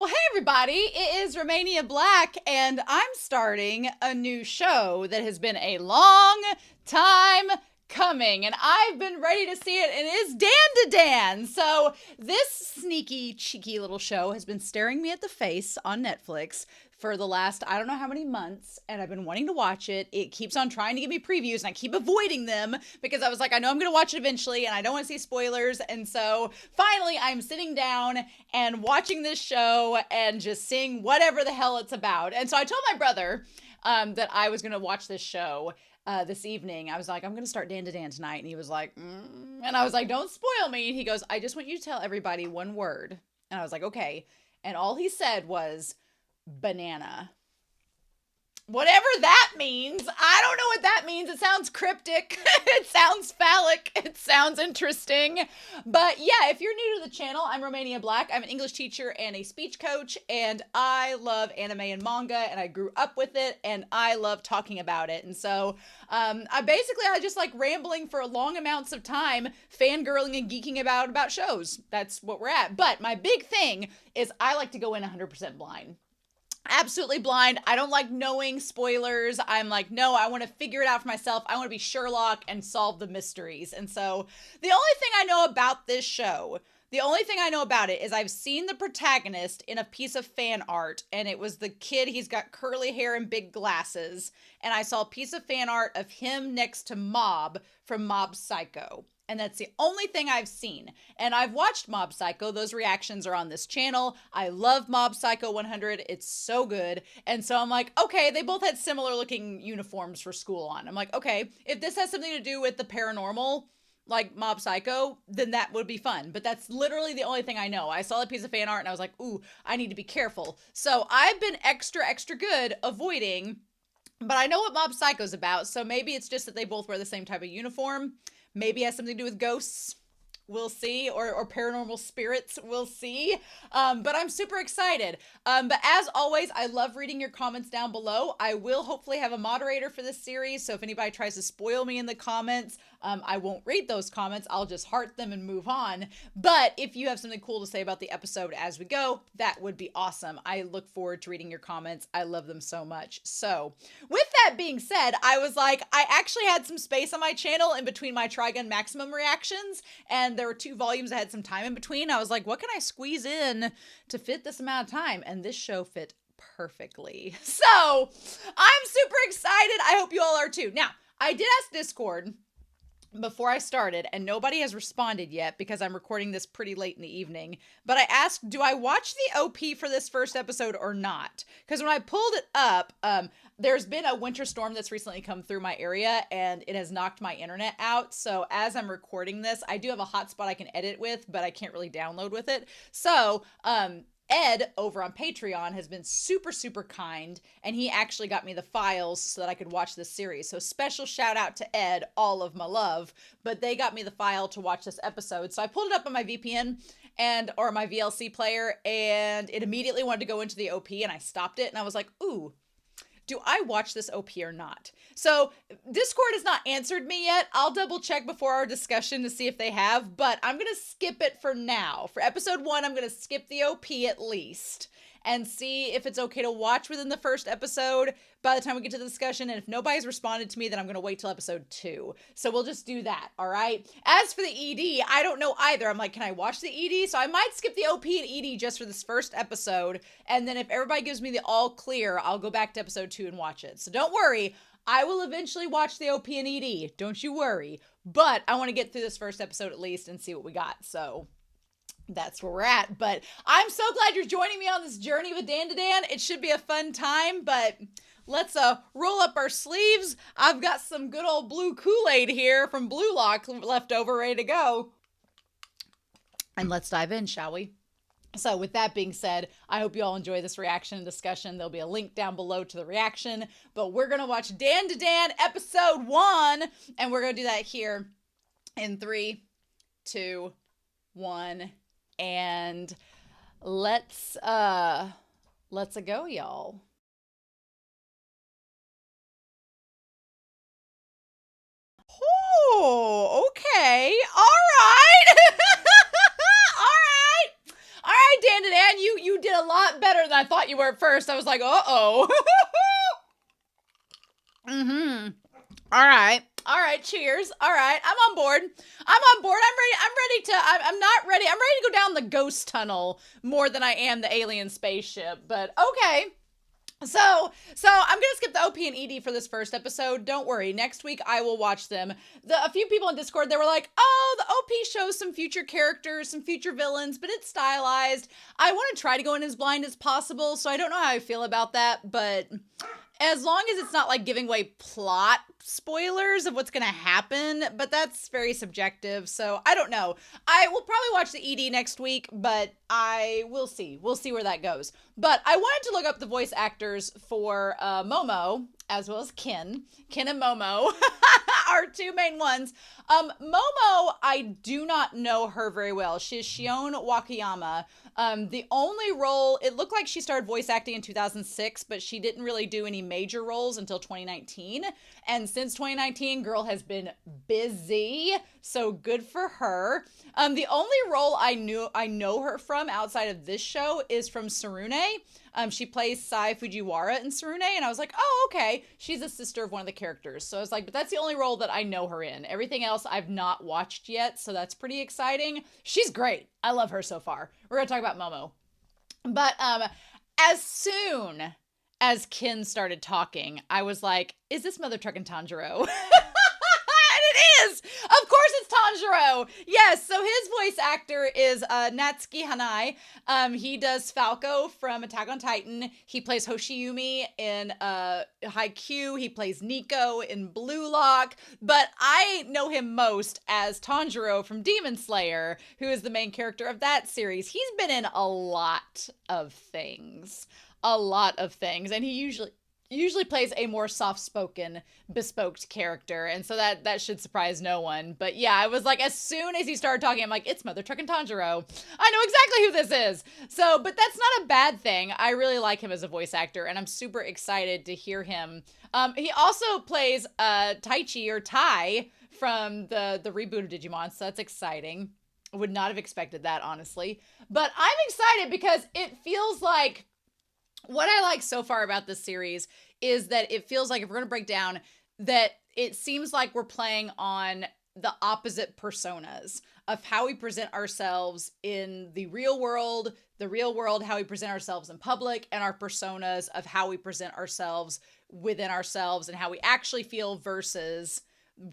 Well, hey everybody, it is Romania Black, and I'm starting a new show that has been a long time coming, and I've been ready to see it, and it is DanDaDan. So this sneaky, cheeky little show has been staring me at the face on Netflix for the last, I don't know how many months, and I've been wanting to watch it. It keeps on trying to give me previews, and I keep avoiding them because I was like, I know I'm going to watch it eventually, and I don't want to see spoilers. And so finally, I'm sitting down and watching this show and just seeing whatever the hell it's about. And so I told my brother that I was going to watch this show this evening. I was like, I'm going to start DanDaDan tonight. And he was like, and I was like, don't spoil me. And he goes, I just want you to tell everybody one word. And I was like, okay. And all he said was, banana. Whatever that means. I don't know what that means. It sounds cryptic. It sounds phallic. It sounds interesting. But yeah, if you're new to the channel, I'm Romania Black. I'm an English teacher and a speech coach, and I love anime and manga, and I grew up with it, and I love talking about it. And so I just like rambling for long amounts of time, fangirling and geeking about shows. That's what we're at. But my big thing is I like to go in 100% blind. Absolutely blind. I don't like knowing spoilers. I'm like, no, I want to figure it out for myself. I want to be Sherlock and solve the mysteries. And so the only thing I know about this show, the only thing I know about it is I've seen the protagonist in a piece of fan art, and it was the kid. He's got curly hair and big glasses. And I saw a piece of fan art of him next to Mob from Mob Psycho. And that's the only thing I've seen. And I've watched Mob Psycho. Those reactions are on this channel. I love Mob Psycho 100. It's so good. And so I'm like, okay, they both had similar looking uniforms for school on. I'm like, okay, if this has something to do with the paranormal, like Mob Psycho, then that would be fun. But that's literally the only thing I know. I saw a piece of fan art and I was like, ooh, I need to be careful. So I've been extra good avoiding, but I know what Mob Psycho's about. So maybe it's just that they both wear the same type of uniform. Maybe it has something to do with ghosts. We'll see. Or paranormal spirits. We'll see. But I'm super excited. But as always, I love reading your comments down below. I will hopefully have a moderator for this series. So if anybody tries to spoil me in the comments, I won't read those comments. I'll just heart them and move on. But if you have something cool to say about the episode as we go, that would be awesome. I look forward to reading your comments. I love them so much. So with that being said, I was like, I actually had some space on my channel in between my Trigun Maximum reactions, and there were 2 volumes that had some time in between. I was like, what can I squeeze in to fit this amount of time? And this show fit perfectly. So I'm super excited. I hope you all are too. Now, I did ask Discord before I started, and nobody has responded yet because I'm recording this pretty late in the evening. But I asked, do I watch the OP for this first episode or not? Because when I pulled it up, there's been a winter storm that's recently come through my area, and it has knocked my internet out. So as I'm recording this, I do have a hotspot I can edit with, but I can't really download with it. So, Ed over on Patreon has been super kind, and he actually got me the files so that I could watch this series. So special shout out to Ed, all of my love, but they got me the file to watch this episode. So I pulled it up on my VPN or my VLC player, and it immediately wanted to go into the OP, and I stopped it and I was like, ooh, do I watch this OP or not? So Discord has not answered me yet. I'll double check before our discussion to see if they have, but I'm going to skip it for now. For episode 1, I'm going to skip the OP at least and see if it's okay to watch within the first episode by the time we get to the discussion. And if nobody's responded to me, then I'm going to wait till episode 2. So we'll just do that. All right. As for the ED, I don't know either. I'm like, can I watch the ED? So I might skip the OP and ED just for this first episode. And then if everybody gives me the all clear, I'll go back to episode 2 and watch it. So don't worry. I will eventually watch the OP and ED. Don't you worry. But I want to get through this first episode at least and see what we got. So that's where we're at. But I'm so glad you're joining me on this journey with DanDaDan. It should be a fun time, but let's roll up our sleeves. I've got some good old blue Kool-Aid here from Blue Lock left over, ready to go. And let's dive in, shall we? So with that being said, I hope you all enjoy this reaction and discussion. There'll be a link down below to the reaction, but we're going to watch DanDaDan episode 1, and we're going to do that here in 3, 2, 1, and let's go, y'all. Oh, okay. All right. All right, DanDaDan, you did a lot better than I thought you were at first. I was like, uh-oh. Mm-hmm. All right. All right. Cheers. All right. I'm on board. I'm not ready. I'm ready to go down the ghost tunnel more than I am the alien spaceship, but okay. So I'm gonna skip the OP and ED for this first episode. Don't worry, next week I will watch them. A few people in Discord, they were like, "Oh, the OP shows some future characters, some future villains, but it's stylized." I want to try to go in as blind as possible, so I don't know how I feel about that, but as long as it's not like giving away plot spoilers of what's gonna happen, but that's very subjective, so I don't know. I will probably watch the ED next week, but we'll see. We'll see where that goes. But I wanted to look up the voice actors for Momo, as well as Ken. Ken and Momo are two main ones. Momo, I do not know her very well. She's Shion Wakayama. The only role, it looked like she started voice acting in 2006, but she didn't really do any major roles until 2019. And since 2019, girl has been busy, so good for her. The only role I know her from outside of this show is from Sarune. She plays Sai Fujiwara in Sarune, and I was like, oh, okay. She's a sister of one of the characters. So I was like, but that's the only role that I know her in. Everything else I've not watched yet, so that's pretty exciting. She's great. I love her so far. We're going to talk about Momo. But as soon as Ken started talking, I was like, is this Mother Truckin' Tanjiro? And it is! Of course it's Tanjiro! Yes, so his voice actor is Natsuki Hanai. He does Falco from Attack on Titan. He plays Hoshiyumi in Haikyuu. He plays Nico in Blue Lock. But I know him most as Tanjiro from Demon Slayer, who is the main character of that series. He's been in a lot of things. And he usually plays a more soft-spoken, bespoke character, and so that should surprise no one. But yeah, I was like, as soon as he started talking, I'm like, it's Mother Truckin' Tanjiro. I know exactly who this is. So, but that's not a bad thing. I really like him as a voice actor, and I'm super excited to hear him. He also plays Taichi, or Tai, from the reboot of Digimon, so that's exciting. I would not have expected that, honestly. But I'm excited because it feels like, what I like so far about this series is that it feels like, if we're going to break down, that it seems like we're playing on the opposite personas of how we present ourselves in the real world, how we present ourselves in public, and our personas of how we present ourselves within ourselves and how we actually feel versus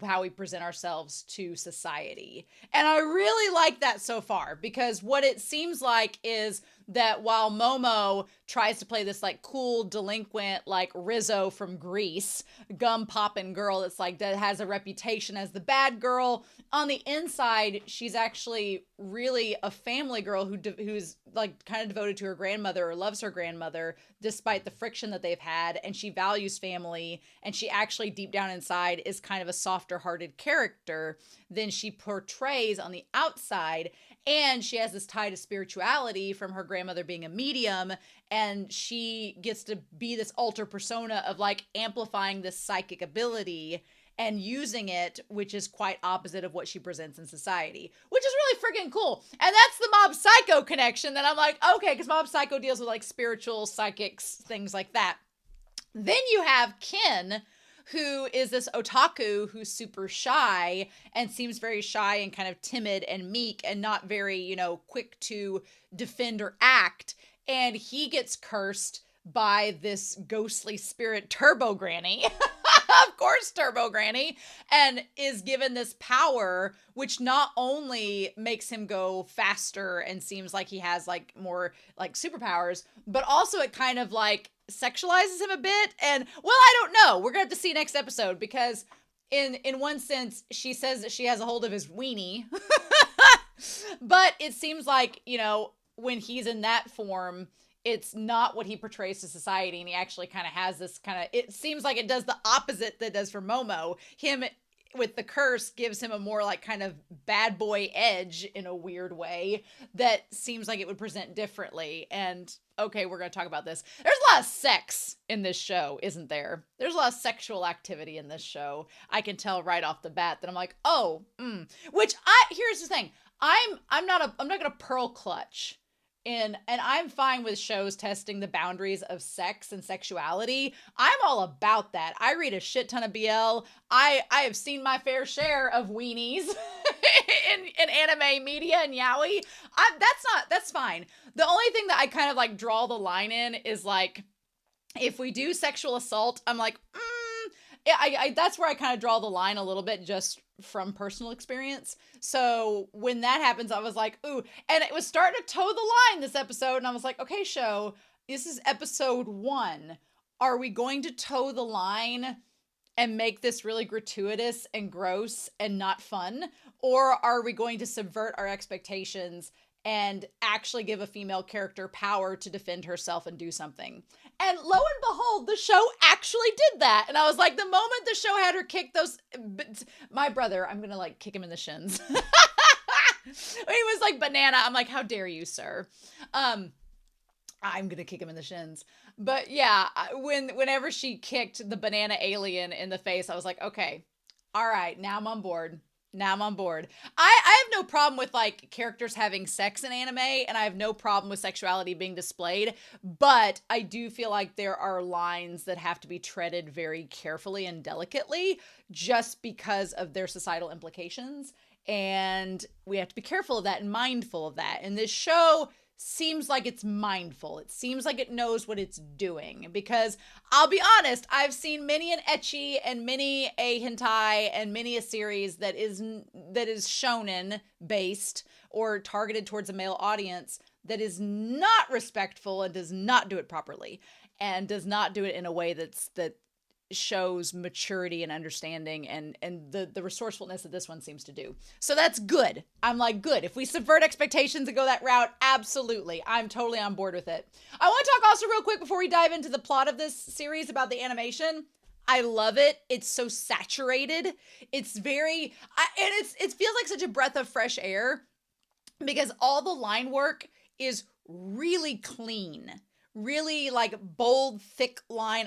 how we present ourselves to society. And I really like that so far, because what it seems like is that while Momo tries to play this like cool delinquent, like Rizzo from Grease, gum popping girl that's like, that has a reputation as the bad girl, on the inside she's actually really a family girl who's like kind of devoted to her grandmother, or loves her grandmother despite the friction that they've had, and she values family, and she actually deep down inside is kind of a softer hearted character than she portrays on the outside. And she has this tie to spirituality from her grandmother being a medium, and she gets to be this alter persona of like amplifying this psychic ability and using it, which is quite opposite of what she presents in society, which is really freaking cool. And that's the Mob Psycho connection that I'm like, okay, because Mob Psycho deals with like spiritual, psychics, things like that. Then you have Ken, who is this otaku who's super shy and seems very shy and kind of timid and meek and not very, quick to defend or act. And he gets cursed by this ghostly spirit, Turbo Granny. Of course, Turbo Granny, and is given this power, which not only makes him go faster and seems like he has like more like superpowers, but also it kind of like sexualizes him a bit. And well, I don't know. We're gonna have to see next episode, because in one sense, she says that she has a hold of his weenie, but it seems like, when he's in that form, it's not what he portrays to society, and he actually kind of has this kind of, it seems like it does the opposite that it does for Momo. Him with the curse gives him a more like kind of bad boy edge in a weird way that seems like it would present differently. And okay, we're going to talk about this. There's a lot of sex in this show, isn't there? There's a lot of sexual activity in this show. I can tell right off the bat that I'm like, here's the thing. I'm not going to pearl clutch and I'm fine with shows testing the boundaries of sex and sexuality. I'm all about that. I read a shit ton of BL. I have seen my fair share of weenies in anime media and yaoi. That's fine. The only thing that I kind of like draw the line in is like, if we do sexual assault, I'm like, that's where I kind of draw the line a little bit, just from personal experience. So when that happens, I was like, ooh, and it was starting to toe the line this episode. And I was like, okay, show, this is episode 1. Are we going to toe the line and make this really gratuitous and gross and not fun? Or are we going to subvert our expectations and actually give a female character power to defend herself and do something? And lo and behold, the show actually did that. And I was like, the moment the show had her kick those, my brother, I'm gonna like kick him in the shins. He was like, banana. I'm like, how dare you, sir? I'm gonna kick him in the shins. But yeah, whenever she kicked the banana alien in the face, I was like, okay, all right, now I'm on board. I have no problem with like characters having sex in anime, and I have no problem with sexuality being displayed, but I do feel like there are lines that have to be treaded very carefully and delicately just because of their societal implications, and we have to be careful of that and mindful of that. And this show seems like it's mindful. It seems like it knows what it's doing, because I'll be honest, I've seen many an ecchi and many a hentai and many a series that is shonen based or targeted towards a male audience that is not respectful and does not do it properly and does not do it in a way that shows maturity and understanding and the resourcefulness that this one seems to do. So that's good. I'm like, good. If we subvert expectations and go that route, absolutely. I'm totally on board with it. I want to talk also real quick before we dive into the plot of this series about the animation. I love it. It's so saturated. It's very, it feels like such a breath of fresh air because all the line work is really clean. Really like bold, thick line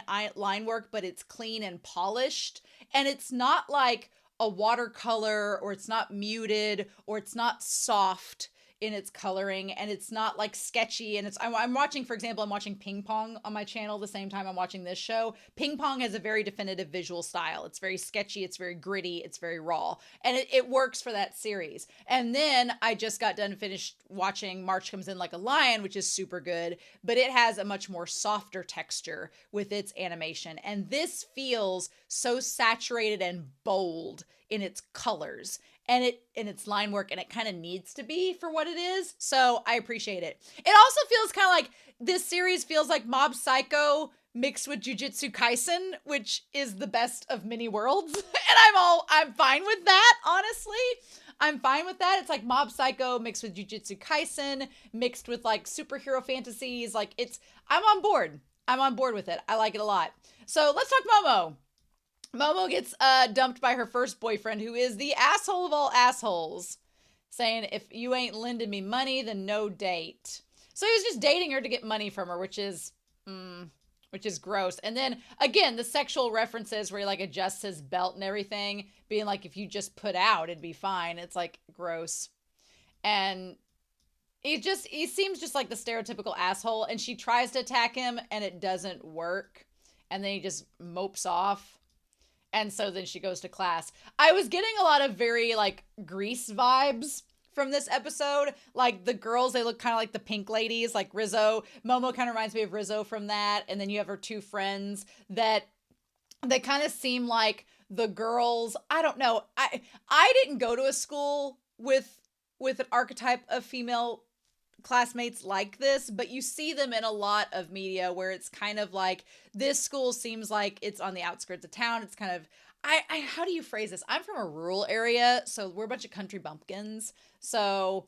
work, but it's clean and polished. And it's not like a watercolor, or it's not muted, or it's not soft in its coloring, and it's not like sketchy. And I'm watching, for example, I'm watching Ping Pong on my channel the same time I'm watching this show. Ping Pong has a very definitive visual style. It's very sketchy, it's very gritty, it's very raw, and it works for that series. And then I just got done finished watching March Comes In Like a Lion, which is super good, but it has a much more softer texture with its animation. And this feels so saturated and bold in its colors and its line work, and it kind of needs to be for what it is. So I appreciate it. It also feels kind of like this series feels like Mob Psycho mixed with Jujutsu Kaisen, which is the best of many worlds. And I'm fine with that, honestly. I'm fine with that. It's like Mob Psycho mixed with Jujutsu Kaisen, mixed with like superhero fantasies. Like I'm on board. I'm on board with it. I like it a lot. So let's talk Momo. Momo gets dumped by her first boyfriend, who is the asshole of all assholes, saying, if you ain't lending me money, then no date. So he was just dating her to get money from her, which is gross. And then, again, the sexual references where he, like, adjusts his belt and everything, being like, if you just put out, it'd be fine. It's, like, gross. And he seems just like the stereotypical asshole, and she tries to attack him, and it doesn't work. And then he just mopes off. And so then she goes to class. I was getting a lot of very, like, Grease vibes from this episode. Like, the girls, they look kind of like the pink ladies, like Rizzo. Momo kind of reminds me of Rizzo from that. And then you have her two friends that they kind of seem like the girls. I don't know. I didn't go to a school with an archetype of female classmates like this, but you see them in a lot of media where it's kind of like, this school seems like it's on the outskirts of town. It's kind of, how do you phrase this? I'm from a rural area, so we're a bunch of country bumpkins. So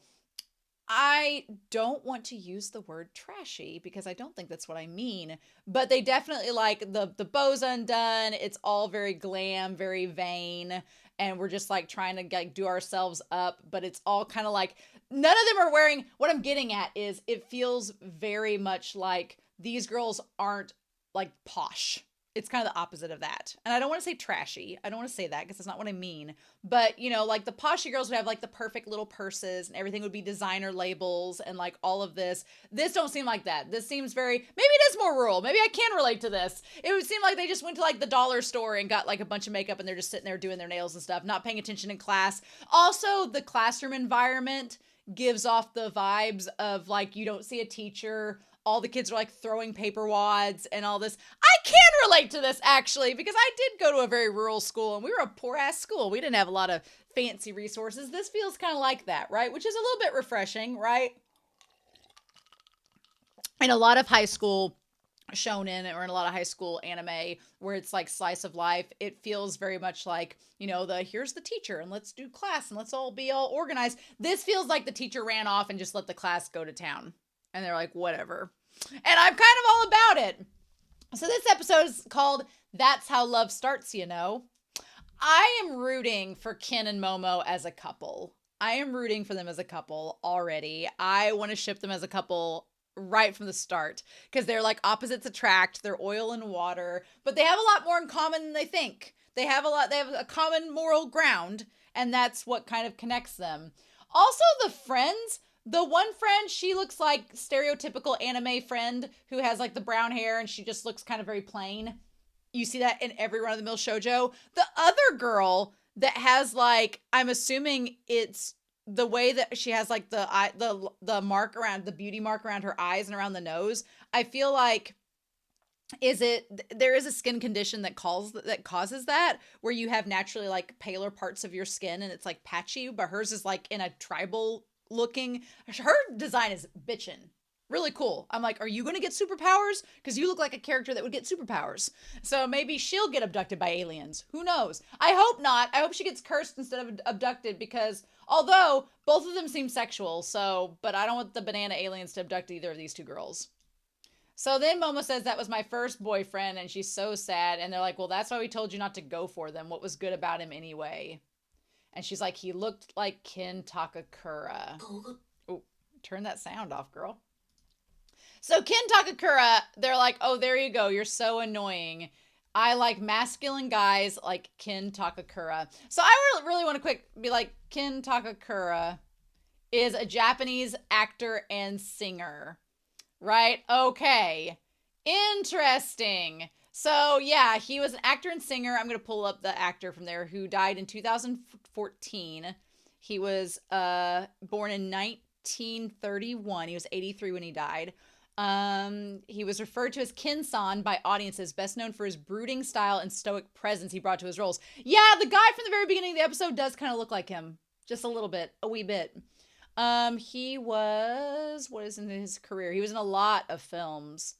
I don't want to use the word trashy because I don't think that's what I mean, but they definitely like the bow's undone. It's all very glam, very vain. And we're just like trying to like do ourselves up, but it's all kind of like, none of them are wearing, what I'm getting at is it feels very much like these girls aren't like posh. it's kind of the opposite of that. And I don't want to say trashy. I don't want to say that because that's not what I mean. But, you know, like the poshy girls would have like the perfect little purses and everything would be designer labels and like all of this. This don't seem like that. This seems very, maybe it is more rural. Maybe I can relate to this. It would seem like they just went to like the dollar store and got like a bunch of makeup and they're just sitting there doing their nails and stuff, not paying attention in class. Also, the classroom environment gives off the vibes of like you don't see a teacher. All the kids are like throwing paper wads and all this. I can relate to this actually because I did go to a very rural school and we were a poor ass school. We didn't have a lot of fancy resources. This feels kind of like that, right? Which is a little bit refreshing, right? In a lot of high school shonen or in a lot of high school anime where it's like slice of life, it feels very much like, you know, here's the teacher and let's do class and let's all be all organized. This feels like the teacher ran off and just let the class go to town. And they're like, whatever. And I'm kind of all about it. So this episode is called That's How Love Starts, you know. I am rooting for Ken and Momo as a couple. I am rooting for them as a couple already. I want to ship them as a couple right from the start because they're like opposites attract. They're oil and water, but they have a lot more in common than they think. They have a common moral ground, and that's what kind of connects them. Also, the friends. The one friend, she looks like stereotypical anime friend who has like the brown hair and she just looks kind of very plain. You see that in every run-of-the-mill shoujo. The other girl that has like, I'm assuming it's the way that she has like the mark around, the beauty mark around her eyes and around the nose. I feel like there is a skin condition that causes that where you have naturally like paler parts of your skin and it's like patchy, but hers is like in a tribal looking. Her design is bitchin'. Really cool. I'm like, are you going to get superpowers? Because you look like a character that would get superpowers. So maybe she'll get abducted by aliens. Who knows? I hope not. I hope she gets cursed instead of abducted because although both of them seem sexual, but I don't want the banana aliens to abduct either of these two girls. So then Momo says that was my first boyfriend and she's so sad. And they're like, well, that's why we told you not to go for them. What was good about him anyway? And she's like, he looked like Ken Takakura. Oh, turn that sound off, girl. So Ken Takakura, they're like, oh, there you go. You're so annoying. I like masculine guys like Ken Takakura. So I really want to be like, Ken Takakura is a Japanese actor and singer. Right? Okay. Interesting. So, yeah, he was an actor and singer. I'm going to pull up the actor from there who died in 2014. He was born in 1931. He was 83 when he died. He was referred to as Kin-san by audiences, best known for his brooding style and stoic presence he brought to his roles. Yeah, the guy from the very beginning of the episode does kind of look like him. Just a little bit. A wee bit. He was, what is in his career? He was in a lot of films.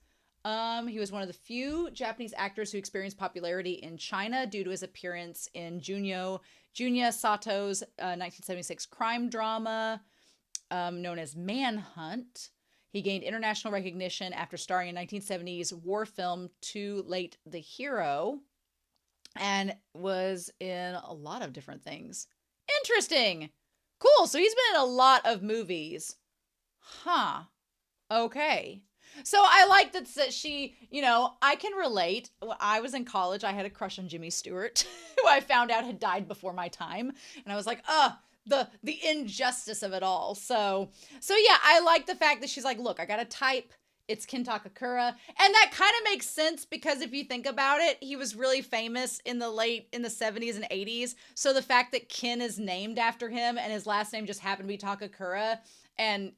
He was one of the few Japanese actors who experienced popularity in China due to his appearance in Junya Sato's 1976 crime drama known as Manhunt. He gained international recognition after starring in 1970s war film Too Late the Hero and was in a lot of different things. Interesting. Cool. So he's been in a lot of movies. Huh. Okay. So I like that she, you know, I can relate. When I was in college, I had a crush on Jimmy Stewart, who I found out had died before my time. And I was like, the injustice of it all. So yeah, I like the fact that she's like, look, I got a type. It's Ken Takakura. And that kind of makes sense because if you think about it, he was really famous in the 70s and 80s. So the fact that Ken is named after him and his last name just happened to be Takakura and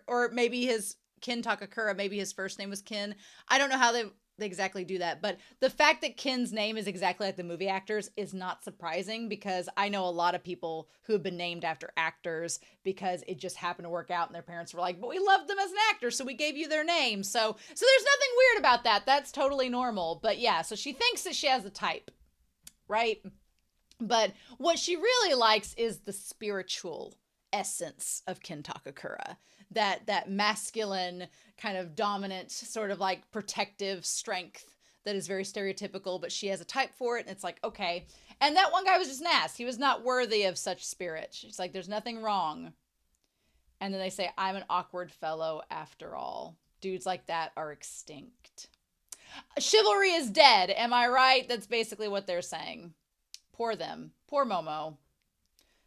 or maybe his Ken Takakura, maybe his first name was Ken. I don't know how they exactly do that, but the fact that Ken's name is exactly like the movie actors is not surprising because I know a lot of people who have been named after actors because it just happened to work out and their parents were like, but we loved them as an actor, so we gave you their name. So there's nothing weird about that. That's totally normal. But yeah, so she thinks that she has a type, right? But what she really likes is the spiritual essence of Ken Takakura. That masculine kind of dominant sort of like protective strength that is very stereotypical, but she has a type for it and it's like, okay. And that one guy was just an ass. He was not worthy of such spirit. She's like, there's nothing wrong. And then they say, I'm an awkward fellow after all. Dudes like that are extinct. Chivalry is dead. Am I right? That's basically what they're saying. Poor them. Poor Momo.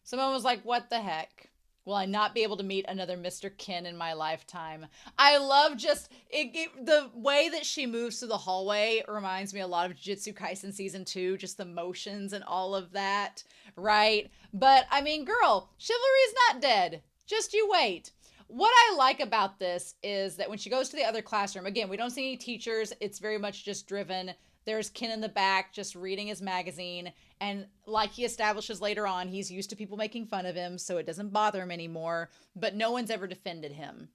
So Momo's like, what the heck? Will I not be able to meet another Mr. Kin in my lifetime? I love just the way that she moves through the hallway reminds me a lot of Jujutsu Kaisen Season 2, just the motions and all of that, right? But, I mean, girl, chivalry is not dead. Just you wait. What I like about this is that when she goes to the other classroom, again, we don't see any teachers. It's very much just driven. There's Kin in the back just reading his magazine. And like he establishes later on, he's used to people making fun of him, so it doesn't bother him anymore. But no one's ever defended him.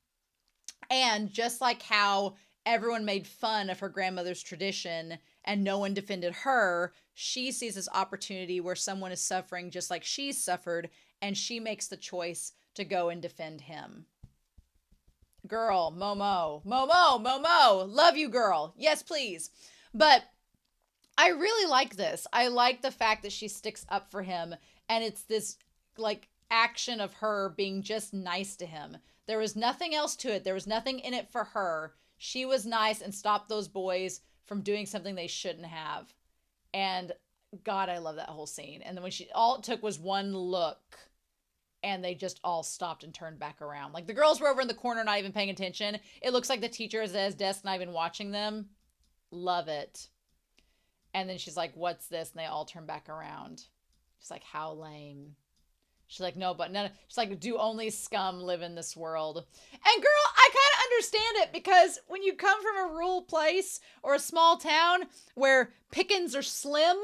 And just like how everyone made fun of her grandmother's tradition and no one defended her, she sees this opportunity where someone is suffering just like she's suffered, and she makes the choice to go and defend him. Girl, Momo, Momo, Momo, love you, girl. Yes, please. But I really like this. I like the fact that she sticks up for him, and it's this like action of her being just nice to him. There was nothing else to it. There was nothing in it for her. She was nice and stopped those boys from doing something they shouldn't have. And God, I love that whole scene. And then when all it took was one look, and they just all stopped and turned back around. Like the girls were over in the corner, not even paying attention. It looks like the teacher is at his desk, not even watching them. Love it. And then she's like, what's this? And they all turn back around. She's like, how lame. She's like, no, but none. She's like, do only scum live in this world? And girl, I kind of understand it, because when you come from a rural place or a small town where pickings are slim,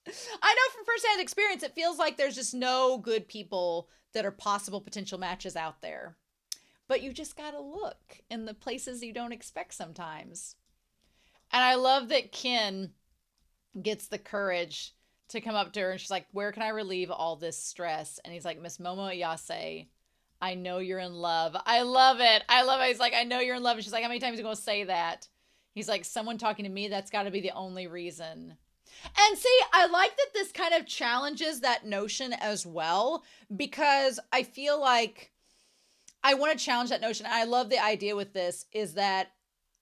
I know from firsthand experience, it feels like there's just no good people that are possible potential matches out there. But you just gotta look in the places you don't expect sometimes. And I love that Kin gets the courage to come up to her, and she's like, where can I relieve all this stress? And he's like, Miss Momo Ayase, I know you're in love. I love it. I love it. He's like, I know you're in love. And she's like, how many times are you going to say that? He's like, someone talking to me, that's got to be the only reason. And see, I like that this kind of challenges that notion as well, because I feel like I want to challenge that notion. I love the idea with this is that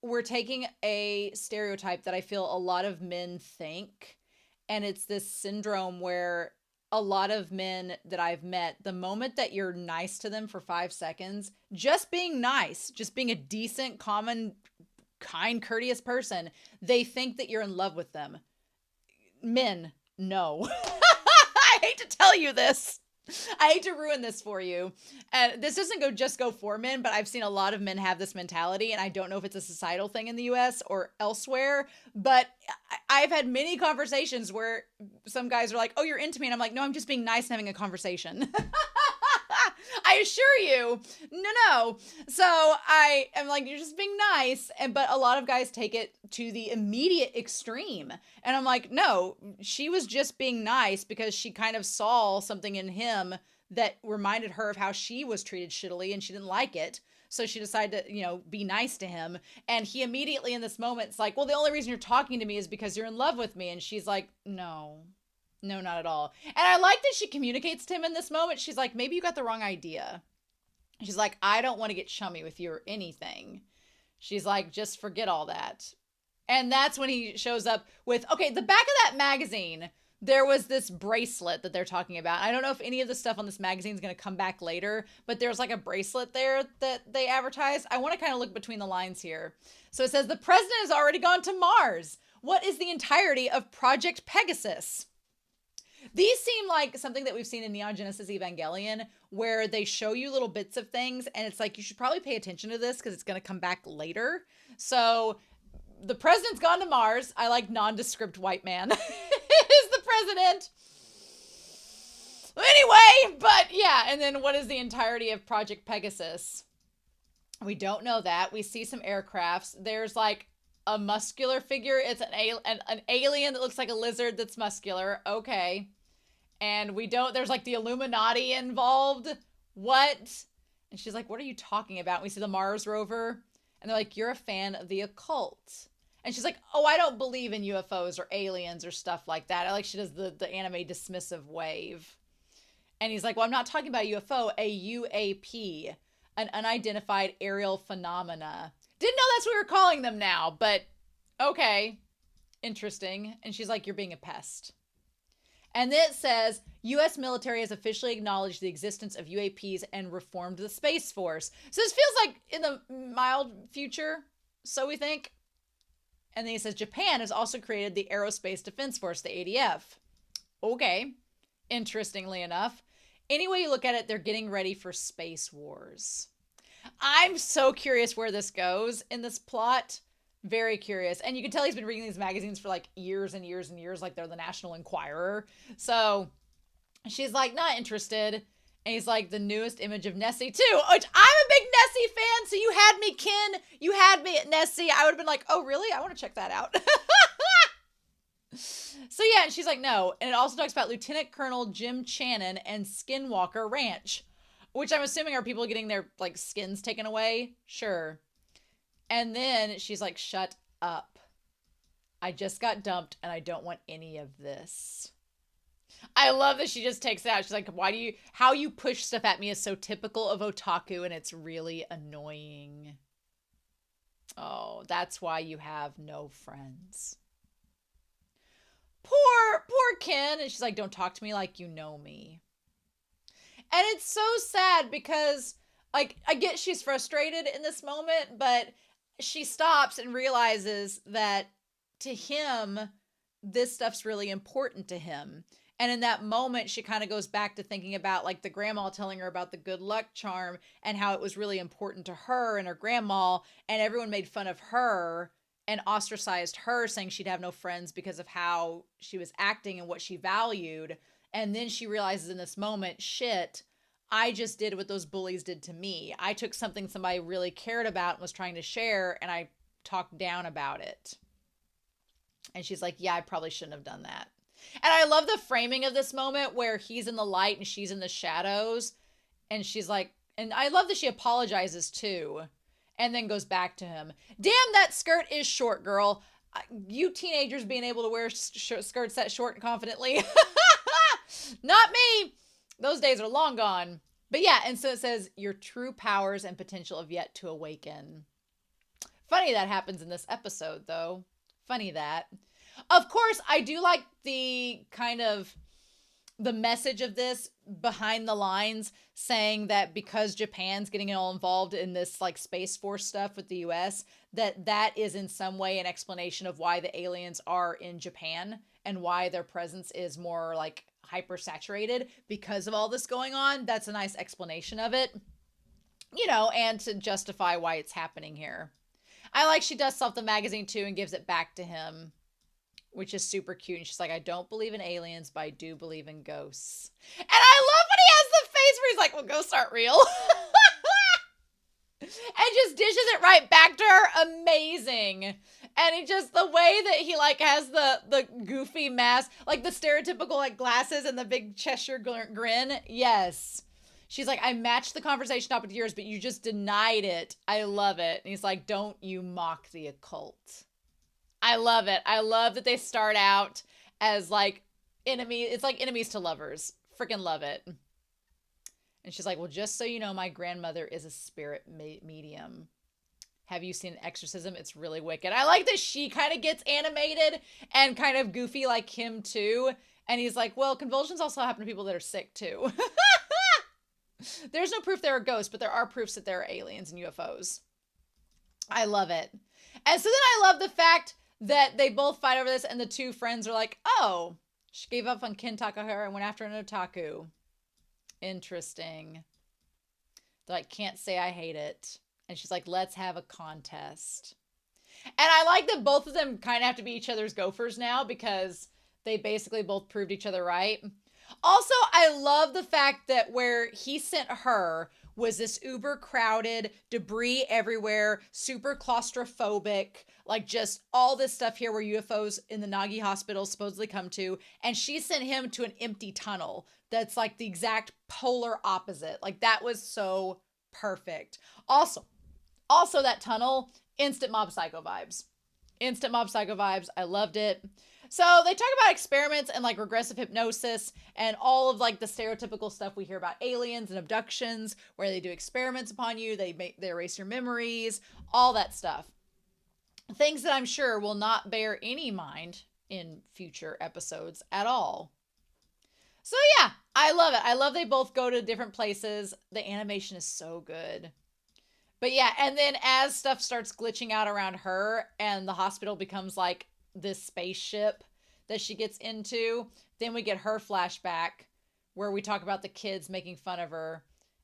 we're taking a stereotype that I feel a lot of men think, and it's this syndrome where a lot of men that I've met, the moment that you're nice to them for 5 seconds, just being nice, just being a decent, common, kind, courteous person, they think that you're in love with them. Men, no. I hate to tell you this. I hate to ruin this for you. And this doesn't just go for men, but I've seen a lot of men have this mentality, and I don't know if it's a societal thing in the US or elsewhere, but I've had many conversations where some guys are like, oh, you're into me. And I'm like, no, I'm just being nice and having a conversation. I assure you, no. So I am like, you're just being nice. But a lot of guys take it to the immediate extreme. And I'm like, no, she was just being nice because she kind of saw something in him that reminded her of how she was treated shittily, and she didn't like it. So she decided to, be nice to him. And he immediately in this moment is like, well, the only reason you're talking to me is because you're in love with me. And she's like, no, not at all. And I like that she communicates to him in this moment. She's like, maybe you got the wrong idea. She's like, I don't want to get chummy with you or anything. She's like, just forget all that. And that's when he shows up with, okay, the back of that magazine, there was this bracelet that they're talking about. I don't know if any of the stuff on this magazine is going to come back later, but there's like a bracelet there that they advertised. I want to kind of look between the lines here. So it says, the president has already gone to Mars. What is the entirety of Project Pegasus? These seem like something that we've seen in Neon Genesis Evangelion, where they show you little bits of things, and it's like, you should probably pay attention to this because it's going to come back later. So the president's gone to Mars. I like nondescript white man is the president. Anyway, but yeah, and then what is the entirety of Project Pegasus? We don't know that. We see some aircrafts. There's like a muscular figure. It's an alien that looks like a lizard that's muscular. Okay. And there's like the Illuminati involved. What? And she's like, what are you talking about? And we see the Mars rover, and they're like, you're a fan of the occult. And she's like, oh, I don't believe in UFOs or aliens or stuff like that. I like she does the anime dismissive wave. And he's like, well, I'm not talking about a UFO, a UAP, an unidentified aerial phenomena. Didn't know that's what we were calling them now, but okay. Interesting. And she's like, you're being a pest. And then it says, U.S. military has officially acknowledged the existence of UAPs and reformed the Space Force. So this feels like in the mild future, so we think. And then he says, Japan has also created the Aerospace Defense Force, the ADF. Okay. Interestingly enough. Any way you look at it, they're getting ready for space wars. I'm so curious where this goes in this plot. Very curious. And you can tell he's been reading these magazines for like years and years and years, like they're the National Enquirer. So she's like, not interested. And he's like, the newest image of Nessie too, which I'm a big Nessie fan. So you had me, Ken. You had me at Nessie. I would have been like, oh, really? I want to check that out. So yeah, and she's like, no. And it also talks about Lieutenant Colonel Jim Channon and Skinwalker Ranch, which I'm assuming are people getting their like skins taken away. Sure. And then she's like, shut up. I just got dumped and I don't want any of this. I love that she just takes it out. She's like, how you push stuff at me is so typical of otaku and it's really annoying. Oh, that's why you have no friends. Poor Ken. And she's like, don't talk to me like you know me. And it's so sad because, like, I get she's frustrated in this moment, but she stops and realizes that to him, this stuff's really important to him. And in that moment, she kind of goes back to thinking about, like, the grandma telling her about the good luck charm and how it was really important to her and her grandma, and everyone made fun of her and ostracized her, saying she'd have no friends because of how she was acting and what she valued. And then she realizes in this moment, shit, I just did what those bullies did to me. I took something somebody really cared about and was trying to share, and I talked down about it. And she's like, yeah, I probably shouldn't have done that. And I love the framing of this moment where he's in the light and she's in the shadows. And she's like, and I love that she apologizes too. And then goes back to him. Damn, that skirt is short, girl. You teenagers being able to wear skirts that short and confidently. Not me. Those days are long gone. But yeah, and so it says, your true powers and potential have yet to awaken. Funny that happens in this episode, though. Funny that. Of course, I do like the kind of the message of this behind the lines, saying that because Japan's getting all involved in this like Space Force stuff with the US, that is in some way an explanation of why the aliens are in Japan and why their presence is more like hyper saturated because of all this going on. That's a nice explanation of it, you know, and to justify why it's happening here. I like she dusts off the magazine too and gives it back to him, which is super cute. And she's like, I don't believe in aliens, but I do believe in ghosts. And I love when he has the face where he's like, well, ghosts aren't real. And just dishes it right back to her. Amazing. And he just, the way that he like has the goofy mask, like the stereotypical like glasses and the big Cheshire grin. Yes. She's like, I matched the conversation up with yours, but you just denied it. I love it. And he's like, don't you mock the occult. I love it. I love that they start out as like enemies. It's like enemies to lovers. Freaking love it. And she's like, well, just so you know, my grandmother is a spirit medium. Have you seen Exorcism? It's really wicked. I like that she kind of gets animated and kind of goofy like him too. And he's like, well, convulsions also happen to people that are sick too. There's no proof there are ghosts, but there are proofs that there are aliens and UFOs. I love it. And so then I love the fact that they both fight over this and the two friends are like, oh, she gave up on Ken Takahara and went after an otaku. Interesting. They're like, can't say I hate it. And she's like, let's have a contest. And I like that both of them kind of have to be each other's gophers now because they basically both proved each other right. Also, I love the fact that where he sent her was this uber crowded, debris everywhere, super claustrophobic, like just all this stuff here where UFOs in the Nagi hospital supposedly come to. And she sent him to an empty tunnel that's like the exact polar opposite. Like that was so perfect. Also that tunnel, instant Mob Psycho vibes. Instant Mob Psycho vibes. I loved it. So they talk about experiments and like regressive hypnosis and all of like the stereotypical stuff we hear about aliens and abductions, where they do experiments upon you, they erase your memories, all that stuff. Things that I'm sure will not bear any mind in future episodes at all. So yeah, I love it. I love they both go to different places. The animation is so good. But yeah, and then as stuff starts glitching out around her and the hospital becomes like this spaceship that she gets into, then we get her flashback where we talk about the kids making fun of her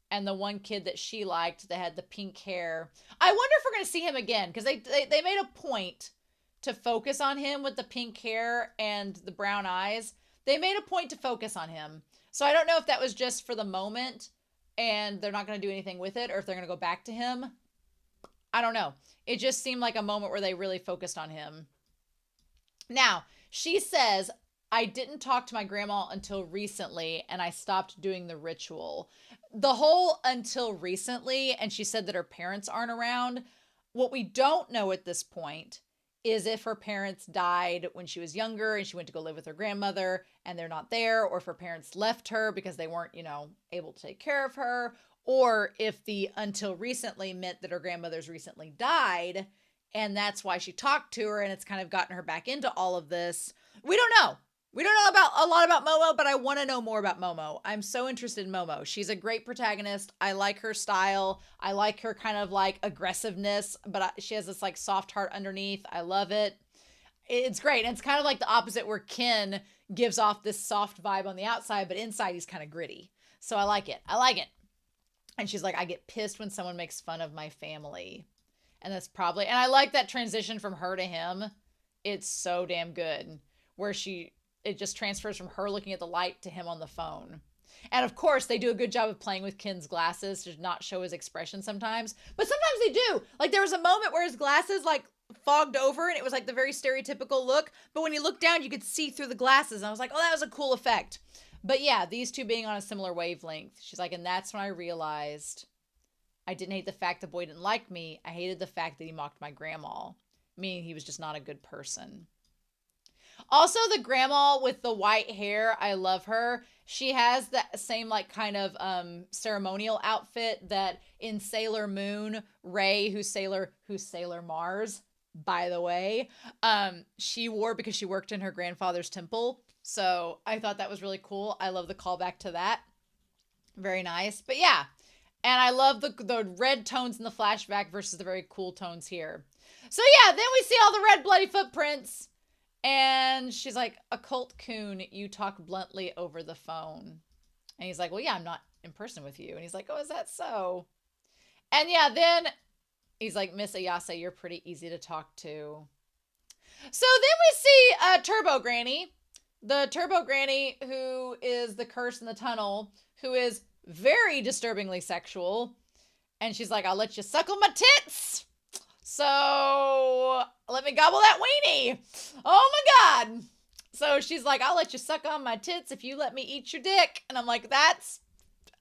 and the one kid that she liked that had the pink hair. I wonder if we're going to see him again, because they made a point to focus on him with the pink hair and the brown eyes. They made a point to focus on him. So I don't know if that was just for the moment and they're not going to do anything with it, or if they're going to go back to him. I don't know. It just seemed like a moment where they really focused on him. Now, she says, I didn't talk to my grandma until recently, and I stopped doing the ritual. The whole until recently, and she said that her parents aren't around. What we don't know at this point is if her parents died when she was younger and she went to go live with her grandmother and they're not there, or if her parents left her because they weren't, able to take care of her, or if the until recently meant that her grandmother's recently died and that's why she talked to her and it's kind of gotten her back into all of this. We don't know. We don't know about a lot about Momo, but I want to know more about Momo. I'm so interested in Momo. She's a great protagonist. I like her style. I like her kind of like aggressiveness, but she has this like soft heart underneath. I love it. It's great. And it's kind of like the opposite, where Ken gives off this soft vibe on the outside, but inside he's kind of gritty. So I like it. I like it. And she's like, I get pissed when someone makes fun of my family. And that's probably, and I like that transition from her to him. It's so damn good, where it just transfers from her looking at the light to him on the phone. And of course, they do a good job of playing with Ken's glasses to not show his expression sometimes. But sometimes they do. Like there was a moment where his glasses like fogged over and it was like the very stereotypical look. But when you look down, you could see through the glasses. And I was like, oh, that was a cool effect. But yeah, these two being on a similar wavelength. She's like, and that's when I realized I didn't hate the fact the boy didn't like me. I hated the fact that he mocked my grandma, meaning he was just not a good person. Also, the grandma with the white hair, I love her. She has that same like kind of ceremonial outfit that in Sailor Moon, Ray, who's Sailor Mars, by the way, she wore because she worked in her grandfather's temple. So I thought that was really cool. I love the callback to that. Very nice. But yeah, and I love the red tones in the flashback versus the very cool tones here. So yeah, then we see all the red bloody footprints. And she's like, occult coon, you talk bluntly over the phone. And he's like, well, yeah, I'm not in person with you. And he's like, oh, is that so? And yeah, then he's like, Miss Ayase, you're pretty easy to talk to. So then we see Turbo Granny. The Turbo Granny, who is the curse in the tunnel, who is very disturbingly sexual. And she's like, I'll let you suckle my tits. So let me gobble that weenie. Oh my God. So she's like, I'll let you suck on my tits if you let me eat your dick. And I'm like, that's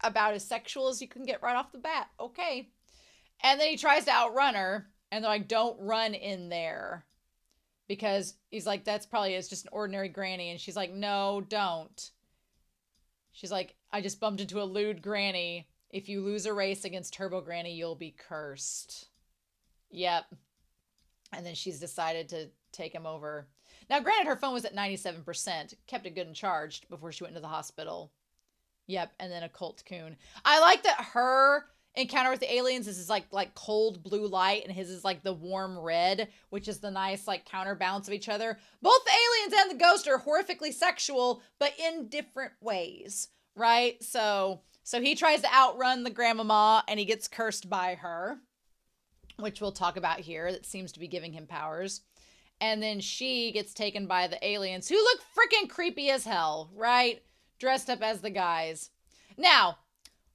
about as sexual as you can get right off the bat. Okay. And then he tries to outrun her. And they're like, don't run in there. Because he's like, it's just an ordinary granny. And she's like, no, don't. She's like, I just bumped into a lewd granny. If you lose a race against Turbo Granny, you'll be cursed. Yep. And then she's decided to take him over. Now, granted, her phone was at 97%. Kept it good and charged before she went into the hospital. Yep. And then occult coon. I like that her encounter with the aliens is like cold blue light, and his is like the warm red, which is the nice like counterbalance of each other. Both the aliens and the ghost are horrifically sexual, but in different ways, right? So he tries to outrun the grandmama, and he gets cursed by her, which we'll talk about here, that seems to be giving him powers. And then she gets taken by the aliens, who look freaking creepy as hell, right? Dressed up as the guys. Now,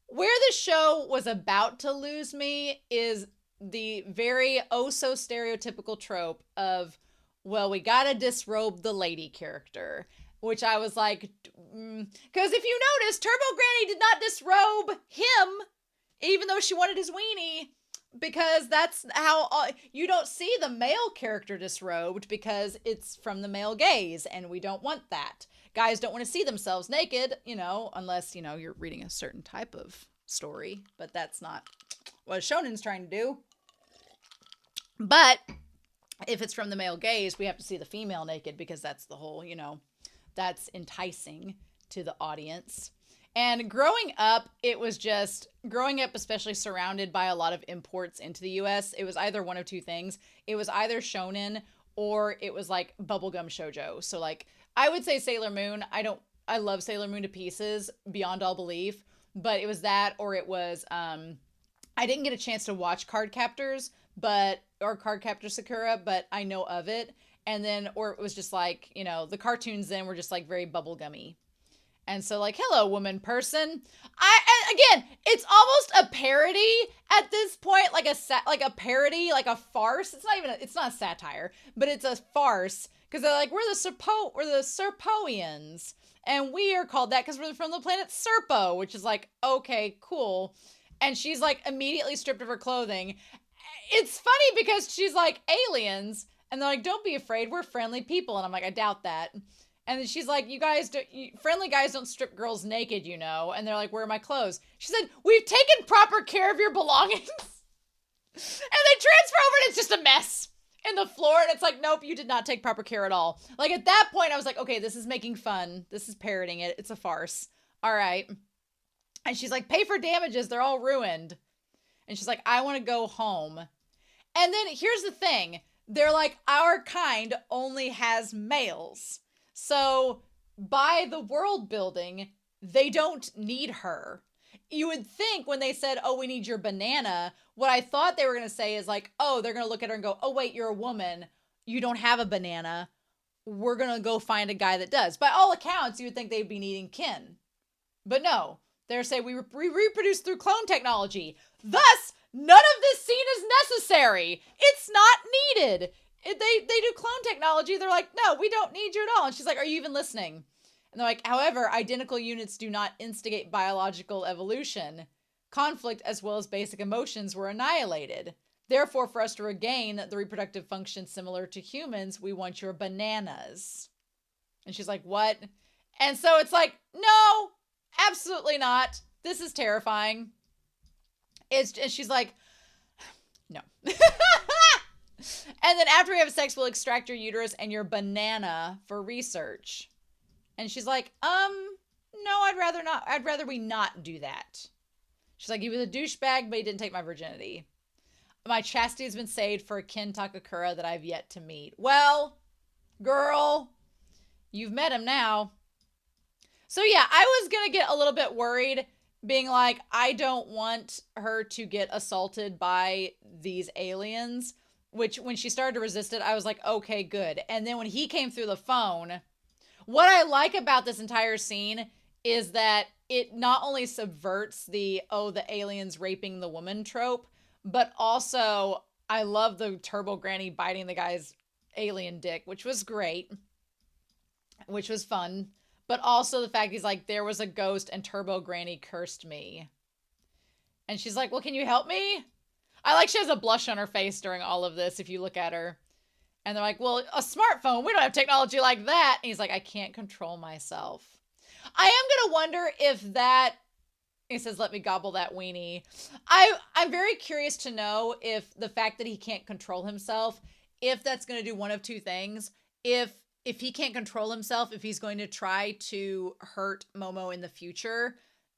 where the show was about to lose me is the very so stereotypical trope of, well, we gotta disrobe the lady character. Which I was like, because if you notice, Turbo Granny did not disrobe him, even though she wanted his weenie. because that's how you don't see the male character disrobed because it's from the male gaze, and we don't want that. Guys don't want to see themselves naked, unless, you're reading a certain type of story, but that's not what shonen's trying to do. But if it's from the male gaze, we have to see the female naked because that's the whole, that's enticing to the audience. And growing up, especially surrounded by a lot of imports into the US, it was either one of two things. It was either shonen or it was like bubblegum shoujo. So like, I would say Sailor Moon. I love Sailor Moon to pieces, beyond all belief, but it was that, or it was, I didn't get a chance to watch Cardcaptors, or Cardcaptor Sakura, but I know of it. And then, or it was just like, the cartoons then were just like very bubblegummy. And so like, hello, woman person. Again, it's almost a parody at this point, like a parody, like a farce. It's not a satire, but it's a farce. Because they're like, we're the Serpoians. And we are called that because we're from the planet Serpo, which is like, okay, cool. And she's like immediately stripped of her clothing. It's funny because she's like, aliens. And they're like, don't be afraid, we're friendly people. And I'm like, I doubt that. And then she's like, friendly guys don't strip girls naked, And they're like, where are my clothes? She said, we've taken proper care of your belongings. And they transfer over and it's just a mess in the floor. And it's like, nope, you did not take proper care at all. Like at that point, I was like, okay, this is making fun. This is parroting it. It's a farce. All right. And she's like, pay for damages. They're all ruined. And she's like, I want to go home. And then here's the thing. They're like, our kind only has males. So by the world building, they don't need her. You would think when they said, oh, we need your banana, what I thought they were going to say is like, oh, they're going to look at her and go, oh, wait, you're a woman. You don't have a banana. We're going to go find a guy that does. By all accounts, you would think they'd be needing kin. But no, they're saying we reproduce through clone technology. Thus, none of this scene is necessary. It's not needed. They do clone technology. They're like, no, we don't need you at all. And she's like, are you even listening? And they're like, however, identical units do not instigate biological evolution. Conflict as well as basic emotions were annihilated. Therefore, for us to regain the reproductive function similar to humans, we want your bananas. And she's like, what? And so it's like, no, absolutely not. This is terrifying. And she's like, no. And then after we have sex, we'll extract your uterus and your banana for research. And she's like, no, I'd rather not. I'd rather we not do that. She's like, he was a douchebag, but he didn't take my virginity. My chastity has been saved for a Ken Takakura that I've yet to meet. Well, girl, you've met him now. So yeah, I was going to get a little bit worried, being like, I don't want her to get assaulted by these aliens, which when she started to resist it, I was like, okay, good. And then when he came through the phone, what I like about this entire scene is that it not only subverts the aliens raping the woman trope, but also I love the Turbo Granny biting the guy's alien dick, which was great, which was fun. But also the fact he's like, there was a ghost and Turbo Granny cursed me. And she's like, well, can you help me? I like she has a blush on her face during all of this, if you look at her. And they're like, well, a smartphone, we don't have technology like that. And he's like, I can't control myself. I am going to wonder if that, he says, let me gobble that weenie. I'm very curious to know if the fact that he can't control himself, if that's going to do one of two things. If he can't control himself, if he's going to try to hurt Momo in the future,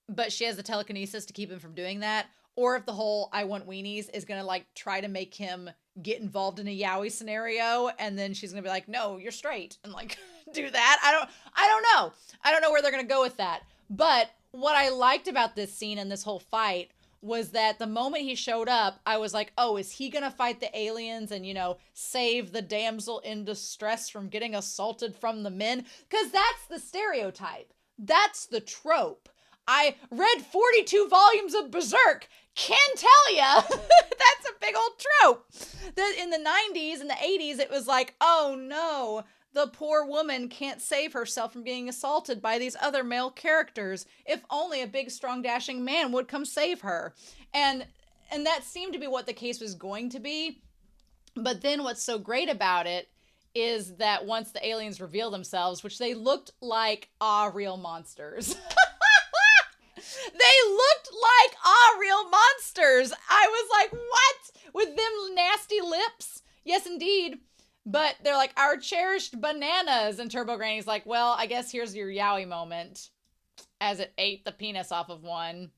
but she has the telekinesis to keep him from doing that. Or if the whole I want weenies is going to like try to make him get involved in a yaoi scenario. And then she's going to be like, no, you're straight. And like do that. I don't know. I don't know where they're going to go with that. But what I liked about this scene and this whole fight was that the moment he showed up, I was like, oh, is he going to fight the aliens and, save the damsel in distress from getting assaulted from the men? Because that's the stereotype. That's the trope. I read 42 volumes of Berserk. Can tell ya, that's a big old trope. In the 90s and the 80s, it was like, oh no, the poor woman can't save herself from being assaulted by these other male characters. If only a big, strong, dashing man would come save her. And and that seemed to be what the case was going to be. But then what's so great about it is that once the aliens reveal themselves, which they looked like real monsters. They looked like real monsters. I was like, what? With them nasty lips? Yes, indeed. But they're like, our cherished bananas. And Turbo Granny's like, well, I guess here's your yowie moment. As it ate the penis off of one.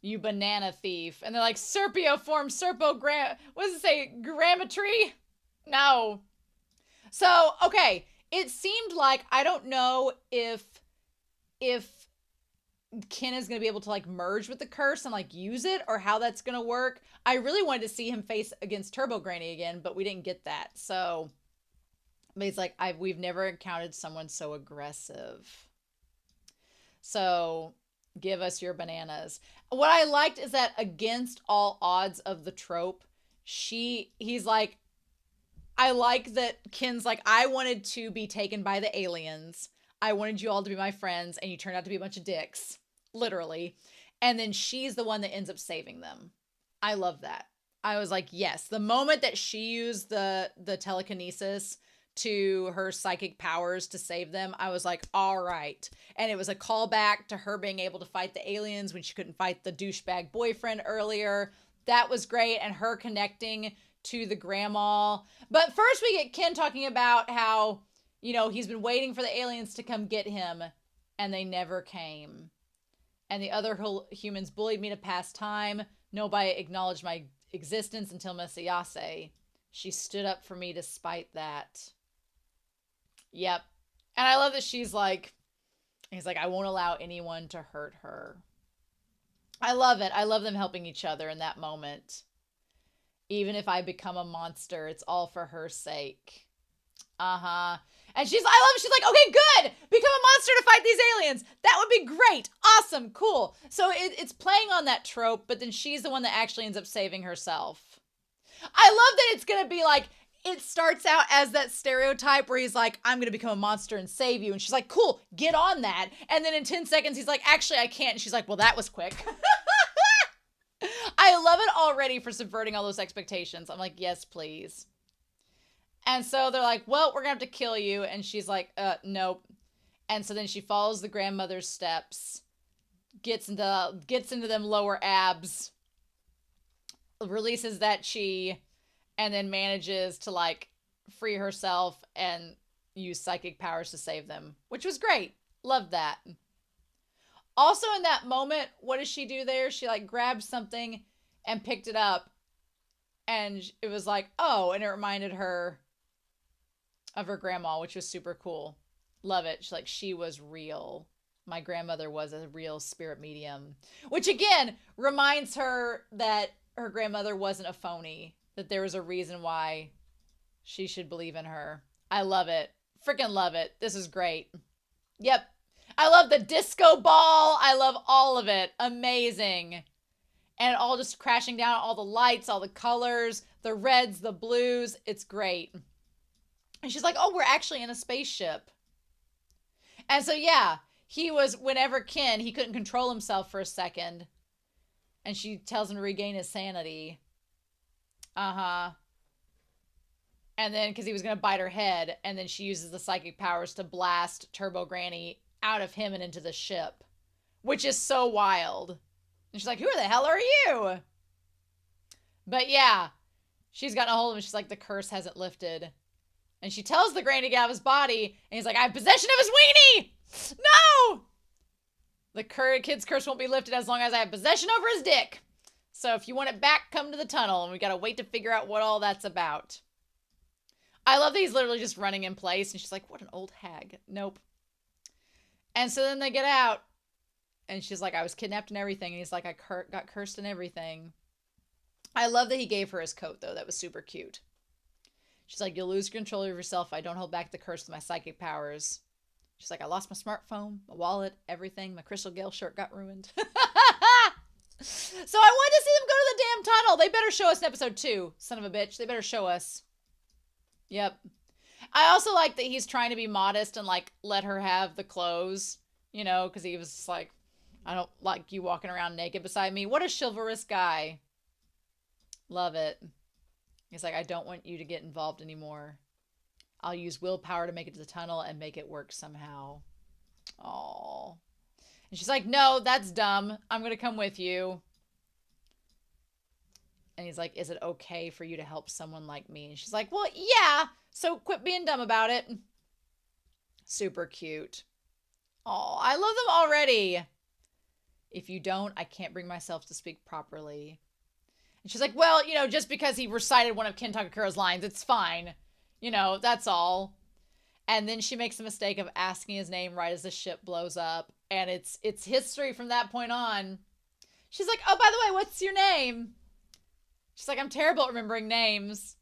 You banana thief. And they're like, Serpioform Serpogram... What does it say? Grammetry? No. So, okay. It seemed like, I don't know if Ken is going to be able to like merge with the curse and like use it or how that's going to work. I really wanted to see him face against Turbo Granny again, but we didn't get that. So, but he's like, we've never encountered someone so aggressive. So, give us your bananas. What I liked is that against all odds of the trope, he's like, I like that Ken's like, I wanted to be taken by the aliens. I wanted you all to be my friends, and you turned out to be a bunch of dicks. Literally. And then she's the one that ends up saving them. I love that. I was like, yes. The moment that she used the telekinesis to her psychic powers to save them, I was like, all right. And it was a callback to her being able to fight the aliens when she couldn't fight the douchebag boyfriend earlier. That was great. And her connecting to the grandma. But first we get Ken talking about how, you know, he's been waiting for the aliens to come get him, and they never came. And the other humans bullied me to pass time. Nobody acknowledged my existence until Messiase. She stood up for me despite that. Yep. And I love that he's like, I won't allow anyone to hurt her. I love it. I love them helping each other in that moment. Even if I become a monster, it's all for her sake. Uh-huh. And I love it. She's like, okay, good. Become a monster to fight these aliens. That would be great. Awesome. Cool. So it's playing on that trope, but then she's the one that actually ends up saving herself. I love that it's going to be like, it starts out as that stereotype where he's like, I'm going to become a monster and save you. And she's like, cool, get on that. And then in 10 seconds, he's like, actually, I can't. And she's like, well, that was quick. I love it already for subverting all those expectations. I'm like, yes, please. And so they're like, well, we're going to have to kill you. And she's like, nope. And so then she follows the grandmother's steps, gets into them lower abs, releases that chi, and then manages to like free herself and use psychic powers to save them, which was great. Loved that. Also in that moment, what does she do there? She like grabbed something and picked it up, and it was like, oh, and it reminded her of her grandma, which was super cool. Love it. She was real. My grandmother was a real spirit medium, which again reminds her that her grandmother wasn't a phony, that there was a reason why she should believe in her. I love it. Freaking love it. This is great. Yep. I love the disco ball. I love all of it. Amazing. And all just crashing down, all the lights, all the colors, the reds, the blues. It's great. And she's like, oh, we're actually in a spaceship. And so, yeah, whenever Ken, he couldn't control himself for a second. And she tells him to regain his sanity. Uh-huh. And then, because he was going to bite her head, and then she uses the psychic powers to blast Turbo Granny out of him and into the ship, which is so wild. And she's like, who the hell are you? But yeah, she's gotten a hold of him. She's like, the curse hasn't lifted. And she tells the Granny to get out of his body, and he's like, I have possession of his weenie! No! The kid's curse won't be lifted as long as I have possession over his dick. So if you want it back, come to the tunnel, and we gotta wait to figure out what all that's about. I love that he's literally just running in place, and she's like, what an old hag. Nope. And so then they get out, and she's like, I was kidnapped and everything, and he's like, I got cursed and everything. I love that he gave her his coat, though. That was super cute. She's like, you'll lose control of yourself if I don't hold back the curse with my psychic powers. She's like, I lost my smartphone, my wallet, everything. My Crystal Gale shirt got ruined. So I wanted to see them go to the damn tunnel. They better show us in episode 2. Son of a bitch. They better show us. Yep. I also like that he's trying to be modest and, like, let her have the clothes. You know, because he was just like, I don't like you walking around naked beside me. What a chivalrous guy. Love it. He's like, I don't want you to get involved anymore. I'll use willpower to make it to the tunnel and make it work somehow. Oh. And she's like, no, that's dumb. I'm going to come with you. And he's like, is it okay for you to help someone like me? And she's like, well, yeah. So quit being dumb about it. Super cute. Oh, I love them already. If you don't, I can't bring myself to speak properly. And she's like, well, you know, just because he recited one of Ken Takakura's lines, it's fine. You know, that's all. And then she makes the mistake of asking his name right as the ship blows up. And it's history from that point on. She's like, oh, by the way, what's your name? She's like, I'm terrible at remembering names.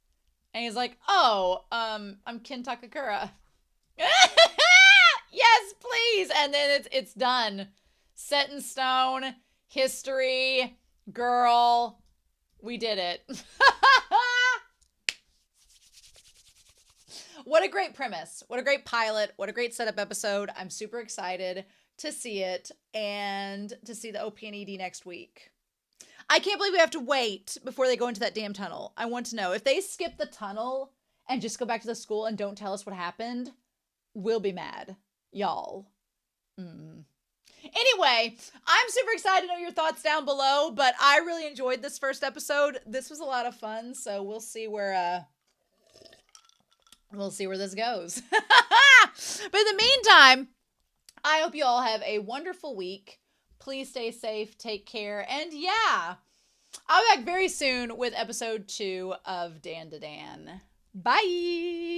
And he's like, oh, I'm Ken Takakura. Yes, please. And then it's done. Set in stone. History. Girl. We did it. What a great premise. What a great pilot. What a great setup episode. I'm super excited to see it and to see the OP and ED next week. I can't believe we have to wait before they go into that damn tunnel. I want to know. If they skip the tunnel and just go back to the school and don't tell us what happened, we'll be mad. Y'all. Anyway, I'm super excited to know your thoughts down below, but I really enjoyed this first episode. This was a lot of fun, so we'll see where this goes. But in the meantime, I hope you all have a wonderful week. Please stay safe, take care, and yeah, I'll be back very soon with episode 2 of DanDaDan. Bye!